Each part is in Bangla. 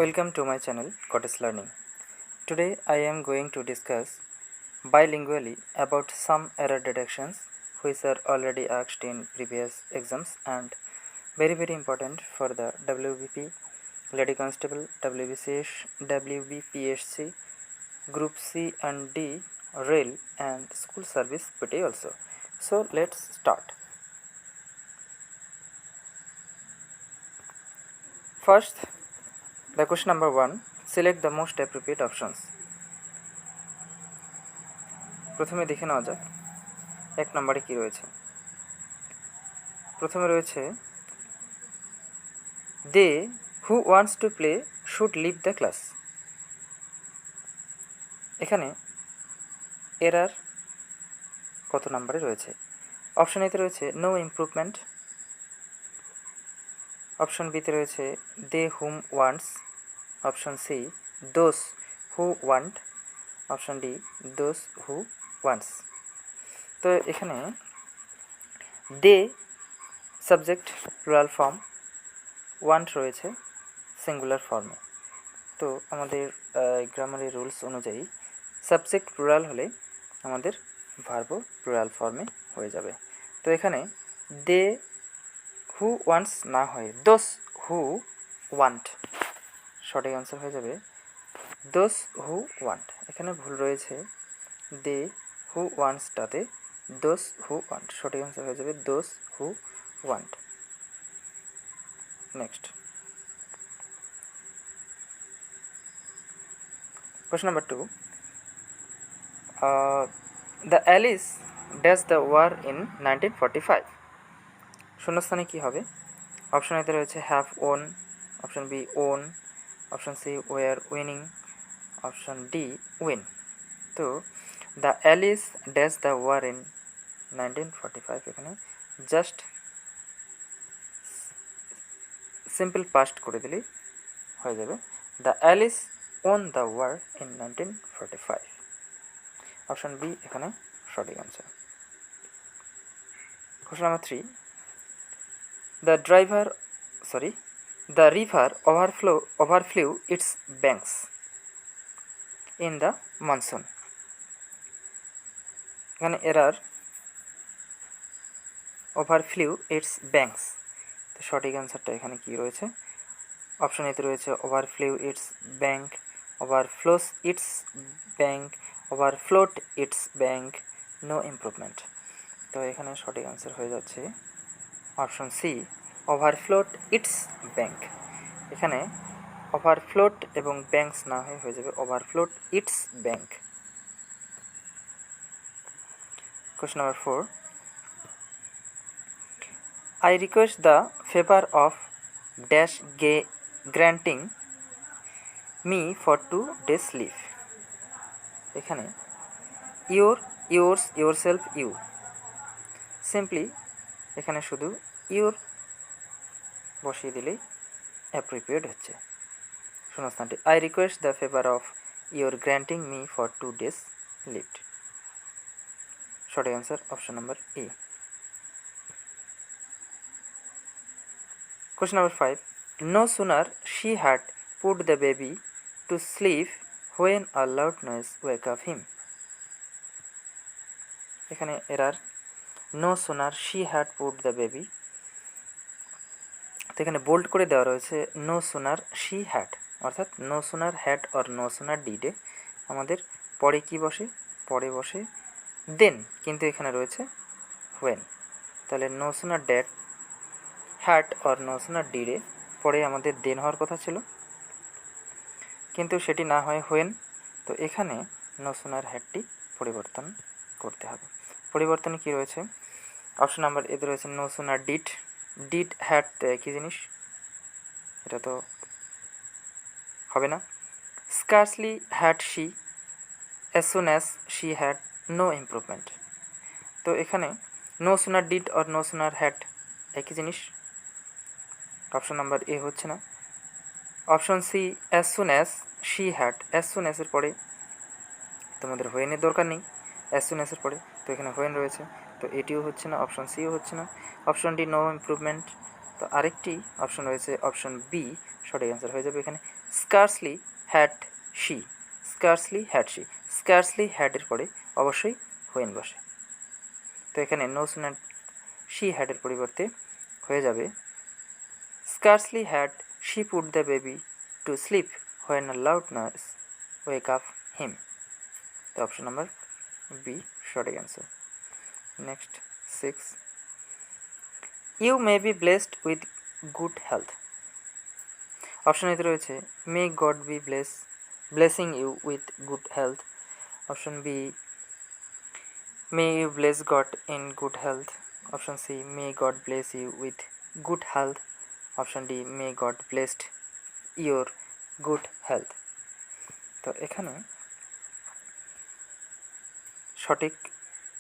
Welcome to my channel Goddess Learning. Today I am going to discuss bilingually about some error detections which are already asked in previous exams and very important for the WBP, Lady Constable, WBPSC, Group C and D, Rail and School Service PT also. So let's start. First, the question number 1, select the most appropriate options. প্রথমে দেখে নেওয়া যাক এক নম্বরে কি রয়েছে। প্রথমে রয়েছে they who wants to play should leave the class. এখানে এরার কত নম্বরে রয়েছে? অপশন এতে রয়েছে নো ইমপ্রুভমেন্ট, অপশন বিতে রয়েছে they whom wants, option C those who want, option D those who wants. তো এখানে the subject plural form, want রয়েছে সিঙ্গুলার ফর্মে। তো আমাদের গ্রামারের রুলস অনুযায়ী সাবজেক্ট প্লুরাল হলে আমাদের ভার্বও প্লুরাল ফর্মে হয়ে যাবে। তো এখানে দে হু ওয়ান্টস না হয়ে দোজ হু ওয়ান্ট, সঠিক অ্যান্সার হয়ে যাবে দোজ হু ওয়ান্ট। এখানে ভুল রয়েছে they who ওয়ান্টসটাতে those who want, সঠিক অ্যান্সার হয়ে যাবে those who want. Next, question number 2, the Alice dash the war in 1945। শূন্যস্থানে কি হবে? অপশন এতে রয়েছে have won, option B won, option C were winning, option D win. তো the allies dash the war in 1945 এখানে জাস্ট সিম্পল পাস্ট করে দিলেই হয়ে যাবে the allies won the war in 1945। Option B এখানে সঠিক answer. Question number 3, the river overflew its banks in the monsoon। এখানে এরার ওভারফ্লিউ ইটস ব্যাঙ্কস, তো সঠিক অ্যান্সারটা এখানে কি রয়েছে? অপশন এতে রয়েছে overflew its bank, overflows its bank, overflowed its bank, no improvement. তো এখানে সঠিক অ্যান্সার হয়ে যাচ্ছে option C overflowed its bank. এখানে ওভারফ্লোট এবং ব্যাঙ্কস না হয়ে যাবে overflowed its bank. Question number 4, I request the favor of dash granting me for 2 days leave। এখানে your, yours, yourself, you, simply এখানে শুধু ইউর বসিয়ে দিলেই অ্যাপ্রোপ্রিয়েট হচ্ছে শূন্যস্থানটি। I request the favour of your granting me for 2 days leave. সঠিক answer option number A. Question number 5, no sooner she had put the baby to sleep when a loud noise woke up him। এখানে error no sooner she had put the baby, তো এখানে বোল্ড করে দেওয়া রয়েছে no sooner she had, অর্থাৎ no sooner had or no sooner did এ আমাদের পরে কি বসে? পরে বসে দেন, কিন্তু এখানে রয়েছে when, তাহলে no sooner did had or no sooner ডিডে পরে আমাদের দেন হওয়ার কথা ছিল, কিন্তু সেটি না হয় হোয়েন। তো এখানে নো সোনার হ্যাডটি পরিবর্তন করতে হবে। পরিবর্তনে কি রয়েছে? অপশন নাম্বার এতে রয়েছে no sooner did, did had তো একই জিনিস, এটা তো হবে না। Scarcely had she, as soon as she had, no improvement. তো এখানে no sooner did or no sooner had একই জিনিস, অপশন নাম্বার এ হচ্ছে না। Option C as soon as she had, as soon অ্যাজের পরে তোমাদের হোয়েনের দরকার নেই, অ্যাজ সুন অ্যাজের পরে তো এখানে হোয়েন রয়েছে, তো এটিও হচ্ছে না, অপশন সিও হচ্ছে না। Option D no improvement. তো আরেকটি অপশন রয়েছে অপশন বি, সঠিক অ্যান্সার হয়ে যাবে এখানে scarcely had she, scarcely had she, scarcely হ্যাডের পরে অবশ্যই হোয়েন বসে। তো এখানে নো সুনার শি হ্যাডের পরিবর্তে হয়ে যাবে scarcely had she put the baby to sleep when a loud noise wake up him. তো অপশন নাম্বার বি সঠিক answer. Next 6, you may be blessed with good health. Option এতে রয়েছে may God be blessing you with good health. Option B may you bless God in good health. Option C may God bless you with good health. Option D may God blessed your good health. তো এখানে সঠিক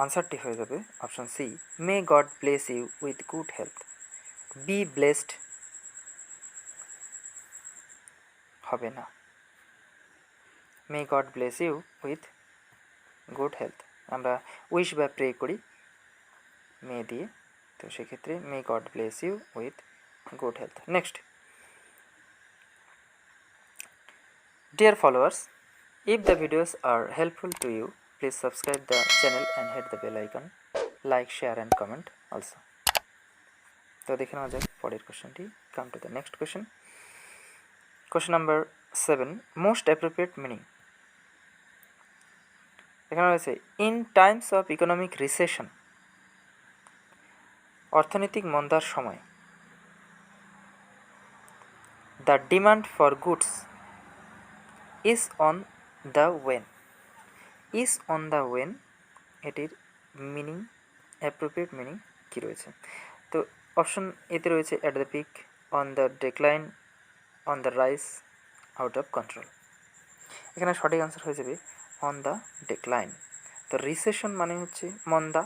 আনসারটি হয়ে যাবে option C may God bless you with good health. Be blessed হবে না, may God bless you with good health. আমরা উইশ বা প্রে করি মে দিয়ে, তো সেক্ষেত্রে may God bless you with good health. Next, dear followers, if the videos are helpful to you, please subscribe the channel and hit the bell icon, like, share and comment also. তো দেখে নেওয়া যাক পরের কোশ্চেনটি। Come to the next question. Question number 7, most appropriate meaning. এখানে রয়েছে in times of economic recession, অর্থনৈতিক মন্দার সময়, the demand for goods is on the wane. Is on the wane এটির মিনিং, অ্যাপ্রোপ্রিয়েট মিনিং কী রয়েছে? তো অপশন এতে রয়েছে at the peak, on the decline, on the rise, out of control. এখানে সঠিক আনসার হয়ে যাবে অন দ্য ডেক্লাইন। তো রিসেশন মানে হচ্ছে মন্দা,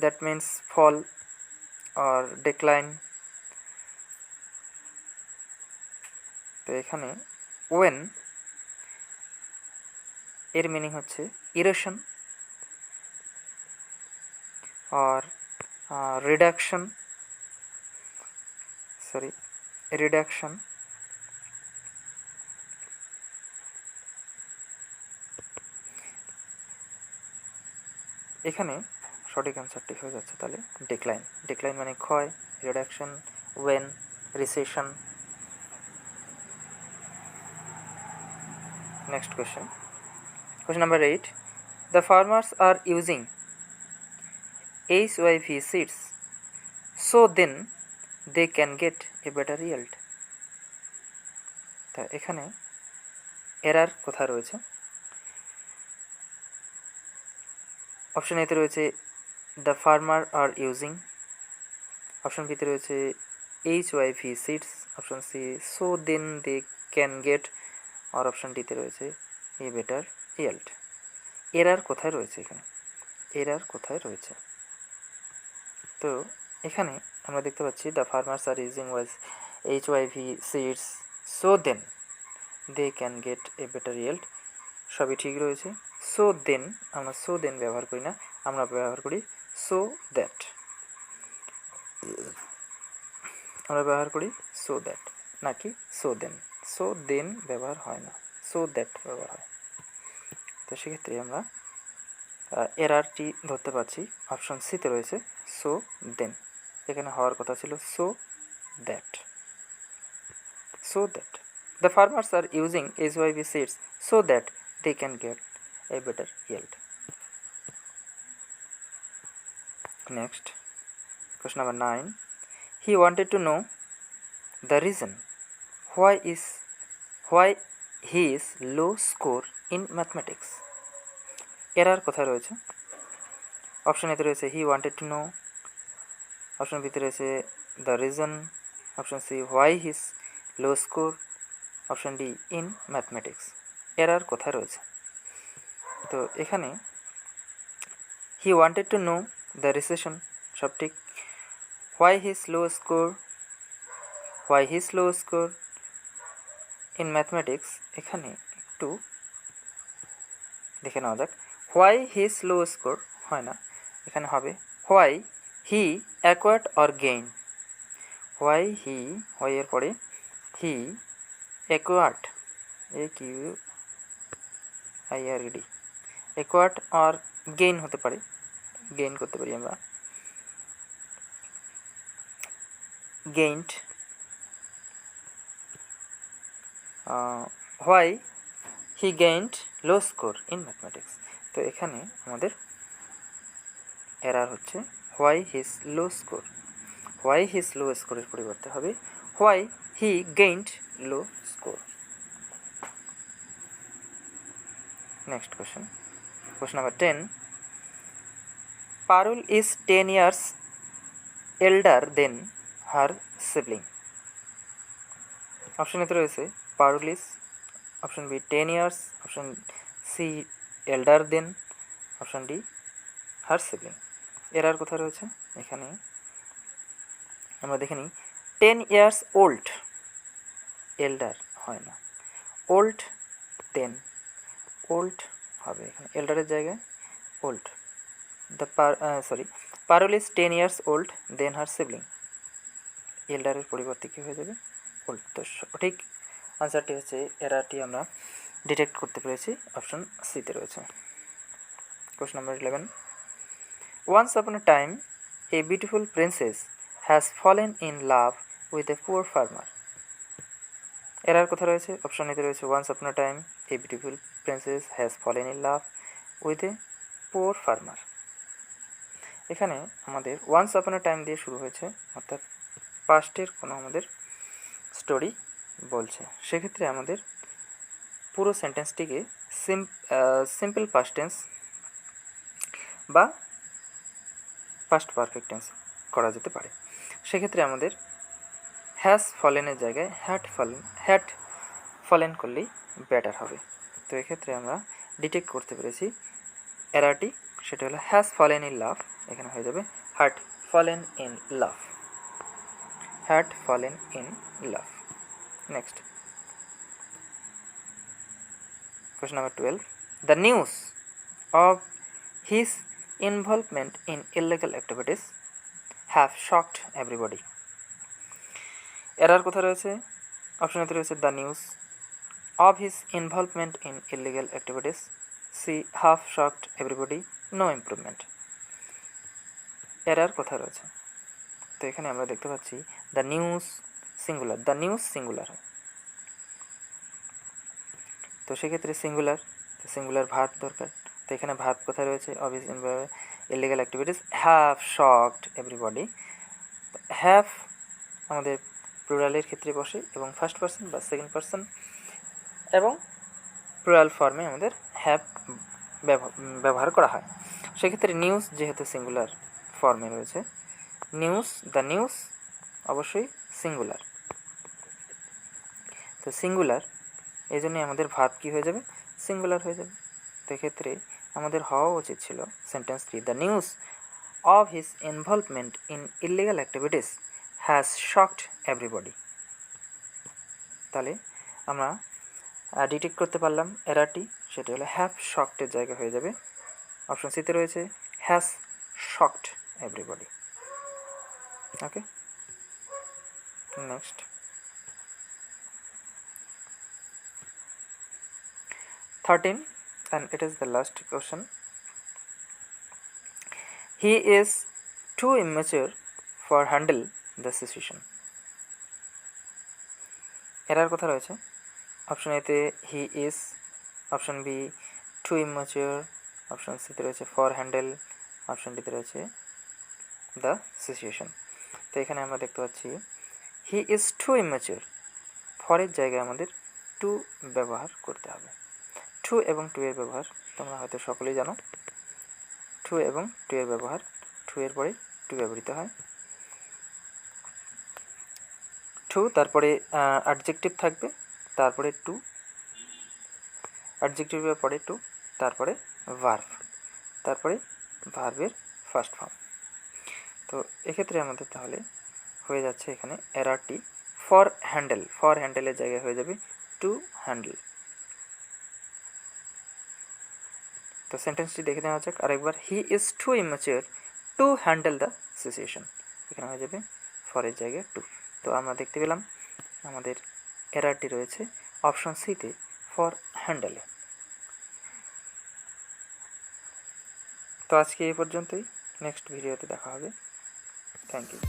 দ্যাট মিন্স ফল অর ডেক্লাইন। তো এখানে ওয়েন এর মিনিং হচ্ছে ইরোশন or reduction, এখানে সঠিক অ্যান্সারটি হয়ে যাচ্ছে তাহলে ডেক্লাইন। ডেক্লাইন মানে ক্ষয়, reduction, wane, recession. Next question, question number 8, the farmers are using HYV seeds so then they can get a better yield. তা এখানে এরার কোথায় রয়েছে? অপশন এতে রয়েছে the farmer are using, option বিতে রয়েছে HYV seeds, option C so then they can get, আর অপশন ডিতে রয়েছে এ বেটার ইয়েল্ড। এরার কোথায় রয়েছে? এখানে এরার কোথায় রয়েছে? তো এখানে আমরা দেখতে পাচ্ছি the farmers are using HYV seeds so then they can get a better yield, সবই ঠিক রয়েছে। সো দেন, আমরা সো দেন ব্যবহার করি না, আমরা ব্যবহার করি সো দ্যাট। আমরা ব্যবহার করি সো দ্যাট, নাকি সো দেন। সো দেন ব্যবহার হয় না, সো দ্যাট ব্যবহার হয়। তো সেক্ষেত্রে আমরা এরারটি ধরতে পারছি অপশন সিতে রয়েছে সো দেন, এখানে হওয়ার কথা ছিল so that. So that the farmers are using HYV seeds so that they can get a better yield. Next, question number 9, he wanted to know the reason why he is low score in mathematics. Error কোথায় রয়েছে? অপশন এতে রয়েছে he wanted to know, option বিতে রয়েছে the reason, option C why his low score, option D in mathematics. Error কোথায় রয়েছে? তো এখানে he wanted to know the recession সব ঠিক, why his low score in mathematics, এখানে একটু দেখে নেওয়া যাক। হোয়াই হিজ লো স্কোর হয় না, এখানে হবে why he acquired or gain. Why এর পরে হি acquired, AQIRED, acquired or gain হতে পারে, গেইন করতে পারি আমরা, gained, why he gained low score in mathematics। তো এখানে আমাদের এরার হচ্ছে why his low score, why his low score এর পরিবর্তে হবে why he gained low score। Next question, question number 10, Parul is 10 years elder than her sibling। Option এতে রয়েছে Parul is, option B 10 years, option C elder than, option D her sibling. Error কোথায় রয়েছে এখানে আমরা দেখে নিই। 10 years ওল্ড, এল্ডার হয় না, ওল্ড দেন, ওল্ড হবে এখানে এল্ডারের জায়গায় old. Parul is 10 years old than her sibling, এল্ডারের পরিবর্তে কী হয়ে যাবে ওল্ড। তো সঠিক আনসারটি হচ্ছে এরারটি আমরা ডিটেক্ট করতে পেরেছি, অপশন সিতে রয়েছে। Question number 11, once upon a time a beautiful princess has fallen in love with a poor farmer. Error কোথায় রয়েছে, অপশন এতে রয়েছে once upon a time a beautiful princess has fallen in love with a poor farmer. এখানে আমাদের ওয়ান্স আপন এ টাইম দিয়ে শুরু হয়েছে, অর্থাৎ পাস্টের কোনো আমাদের স্টোরি বলছে, সেক্ষেত্রে আমাদের পুরো সেন্টেন্সটিকে সিম্পল পাস্ট টেন্স বা পাস্ট পারফেক্ট টেন্স করা যেতে পারে। সেক্ষেত্রে আমাদের হ্যাজ ফলেনের জায়গায় হ্যাড ফলেন করলেই বেটার হবে। তো এক্ষেত্রে আমরা ডিটেক্ট করতে পেরেছি এরারটি, সেটা হলো হ্যাজ ফলেন ইন লাভ, এখানে হয়ে যাবে had fallen in love, had fallen in love. Next, question number 12, the news of his involvement in illegal activities have shocked everybody। Error কোথায় রয়েছে, অপশনেতে রয়েছে the news of his involvement in illegal activities, C have shocked everybody, no improvement। Error কোথায় রয়েছে, তো এখানে আমরা দেখতে পাচ্ছি the news singular, the news singular, তো সেক্ষেত্রে সিঙ্গুলার, তো সিঙ্গুলার ভার্ব দরকার। তো এখানে ভার্ব কোথায় রয়েছে, obvious illegal activities have shocked everybody. Have আমাদের প্লুরালের ক্ষেত্রে বসে এবং ফার্স্ট পারসন বা সেকেন্ড পারসন এবং প্লুরাল ফর্মে আমাদের হ্যাভ ব্যবহার করা হয়। সেক্ষেত্রে নিউজ যেহেতু সিঙ্গুলার ফর্মে রয়েছে, নিউজ, দ্য নিউজ অবশ্যই সিঙ্গুলার, তো সিঙ্গুলার এই জন্যই আমাদের ভার্ব কী হয়ে যাবে, সিঙ্গুলার হয়ে যাবে। তো এক্ষেত্রে আমাদের হওয়া উচিত ছিল সেন্টেন্সটি the news of his involvement in illegal activities has shocked everybody. তাহলে আমরা ডিটেক্ট করতে পারলাম এরারটি, সেটা হলো হ্যাভ শকডের জায়গা হয়ে যাবে, অপশন সিতে রয়েছে has shocked everybody. Okay, next, thirteen, and it is the last question. He is too immature for handle the situation. Error কথা রয়েছে, অপশন এতে he is, option B too immature, option সিতে রয়েছে ফর হ্যান্ডেল, অপশন ডিতে রয়েছে দ্য সিচুয়েশন। তো এখানে আমরা দেখতে পাচ্ছি হি ইজ টু ইম্যাচিওর, ফরের জায়গায় আমাদের টু ব্যবহার করতে হবে। টু এবং টু এর ব্যবহার তোমরা হয়তো সকলেই জানো, টু এবং টু এর ব্যবহার, টু এর পরে টু ব্যবহৃত হয়। টু তারপরে অ্যাডজেক্টিভ থাকবে, তারপরে টু, অ্যাডজেক্টিভের পরে টু, তারপরে ভার্ব, তারপরে ভার্বের ফার্স্ট ফর্ম। তো এক্ষেত্রে আমাদের তাহলে হয়ে যাচ্ছে এখানে এরারটি ফর হ্যান্ডেল, ফর হ্যান্ডেলের জায়গায় হয়ে যাবে টু হ্যান্ডেল। তো সেন্টেন্সটি দেখে নেওয়া যাক আরেকবার, he is too immature to handle the situation, এখানে হয়ে যাবে ফরের জায়গায় টু। তো আমরা দেখতে পেলাম আমাদের এরারটি রয়েছে অপশন সিতে ফর হ্যান্ডেলে। তো আজকে এই পর্যন্তই, নেক্সট ভিডিওতে দেখা হবে। Thank you.